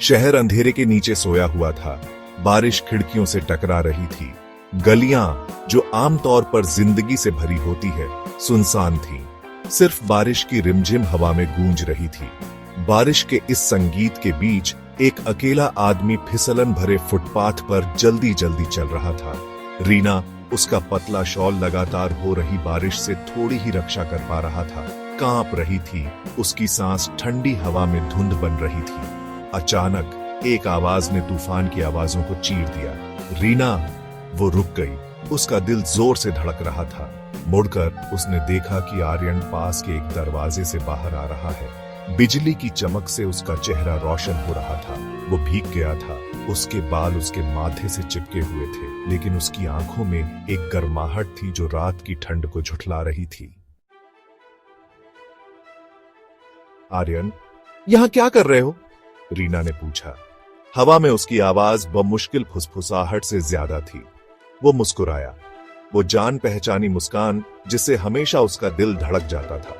शहर अंधेरे के नीचे सोया हुआ था। बारिश खिड़कियों से टकरा रही थी। गलियां, जो आमतौर पर जिंदगी से भरी होती है, सुनसान थीं। सिर्फ बारिश की रिमझिम हवा में गूंज रही थी। बारिश के इस संगीत के बीच एक अकेला आदमी फिसलन भरे फुटपाथ पर जल्दी जल्दी चल रहा था। रीना, उसका पतला शॉल लगातार हो रही बारिश से थोड़ी ही रक्षा कर पा रहा था, कांप रही थी। उसकी सांस ठंडी हवा में धुंध बन रही थी। अचानक एक आवाज ने तूफान की आवाजों को चीर दिया। रीना, वो रुक गई। उसका दिल जोर से धड़क रहा था। मुड़कर उसने देखा कि आर्यन पास के एक दरवाजे से बाहर आ रहा है। बिजली की चमक से उसका चेहरा रोशन हो रहा था। वो भीग गया था। उसके बाल उसके माथे से चिपके हुए थे, लेकिन उसकी आंखों में एक गर्माहट थी जो रात की ठंड को झुठला रही थी। आर्यन, यहां क्या कर रहे हो? रीना ने पूछा। हवा में उसकी आवाज बमुश्किल फुसफुसाहट से ज्यादा थी। वो मुस्कुराया, वो जान पहचानी मुस्कान जिससे हमेशा उसका दिल धड़क जाता था।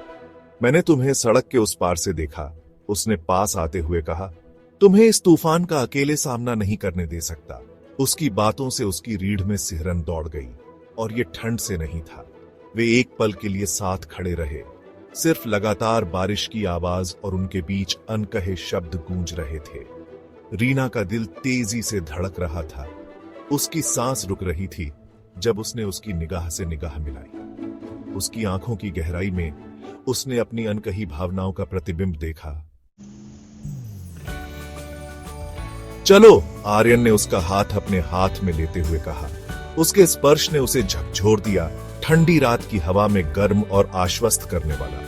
मैंने तुम्हें सड़क के उस पार से देखा, उसने पास आते हुए कहा। तुम्हें इस तूफान का अकेले सामना नहीं करने दे सकता। उसकी बातों से उसकी रीढ़ में सिहरन दौड़ गई। और ये ठंड से नहीं था। वे एक पल के लिए साथ खड़े रहे। सिर्फ लगातार बारिश की आवाज और उनके बीच अनकहे शब्द गूंज रहे थे। रीना का दिल तेजी से धड़क रहा था। उसकी सांस रुक रही थी जब उसने उसकी निगाह से निगाह मिलाई। उसकी आंखों की गहराई में उसने अपनी अनकही भावनाओं का प्रतिबिंब देखा। चलो, आर्यन ने उसका हाथ अपने हाथ में लेते हुए कहा। उसके स्पर्श ने उसे झकझोर दिया, ठंडी रात की हवा में गर्म और आश्वस्त करने वाला।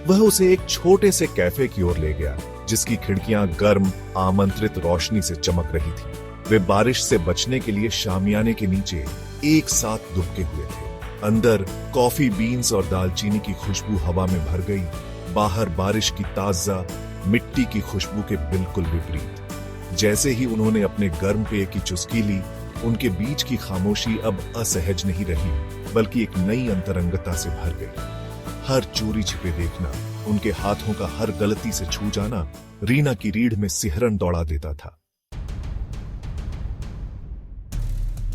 वह उसे एक छोटे से कैफे की ओर ले गया, जिसकी खिड़कियां गर्म आमंत्रित रोशनी से चमक रही थी। वे बारिश से बचने के लिए शामियाने के नीचे एक साथ दुबके हुए थे। अंदर कॉफी बीन्स और दालचीनी की खुशबू हवा में भर गई। बाहर बारिश की ताजा मिट्टी की खुशबू के बिल्कुल विपरीत। जैसे ही उन्होंने अपने गर्म पेय की चुस्की ली, उनके बीच की खामोशी अब असहज नहीं रही, बल्कि एक नई अंतरंगता से भर गई। हर चोरी छिपे देखना, उनके हाथों का हर गलती से छू जाना रीना की रीढ़ में सिहरन दौड़ा देता था।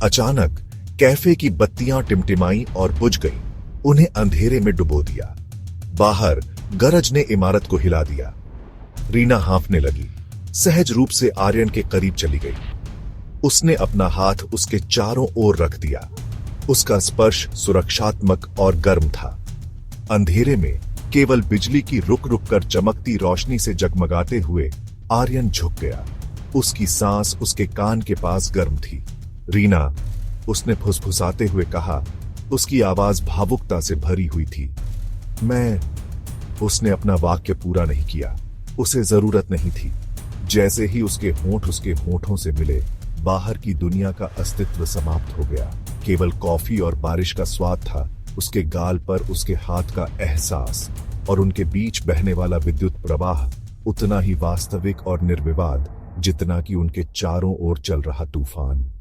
अचानक कैफे की बत्तियां टिमटिमाई और बुझ गई, उन्हें अंधेरे में डुबो दिया। बाहर गरज ने इमारत को हिला दिया। रीना हांफने लगी, सहज रूप से आर्यन के करीब चली गई। उसने अपना हाथ उसके चारों ओर रख दिया। उसका स्पर्श सुरक्षात्मक और गर्म था। अंधेरे में केवल बिजली की रुक रुक कर चमकती रोशनी से जगमगाते हुए आर्यन झुक गया। उसकी सांस उसके कान के पास गर्म थी। रीना, उसने फुसफुसाते हुए कहा। उसकी आवाज भावुकता से भरी हुई थी। उसने अपना वाक्य पूरा नहीं किया। उसे जरूरत नहीं थी। जैसे ही उसके होंठ उसके होंठों से मिले, बाहर की दुनिया का अस्तित्व समाप्त हो गया। केवल कॉफी और बारिश का स्वाद था, उसके गाल पर उसके हाथ का एहसास, और उनके बीच बहने वाला विद्युत प्रवाह उतना ही वास्तविक और निर्विवाद जितना कि उनके चारों ओर चल रहा तूफान।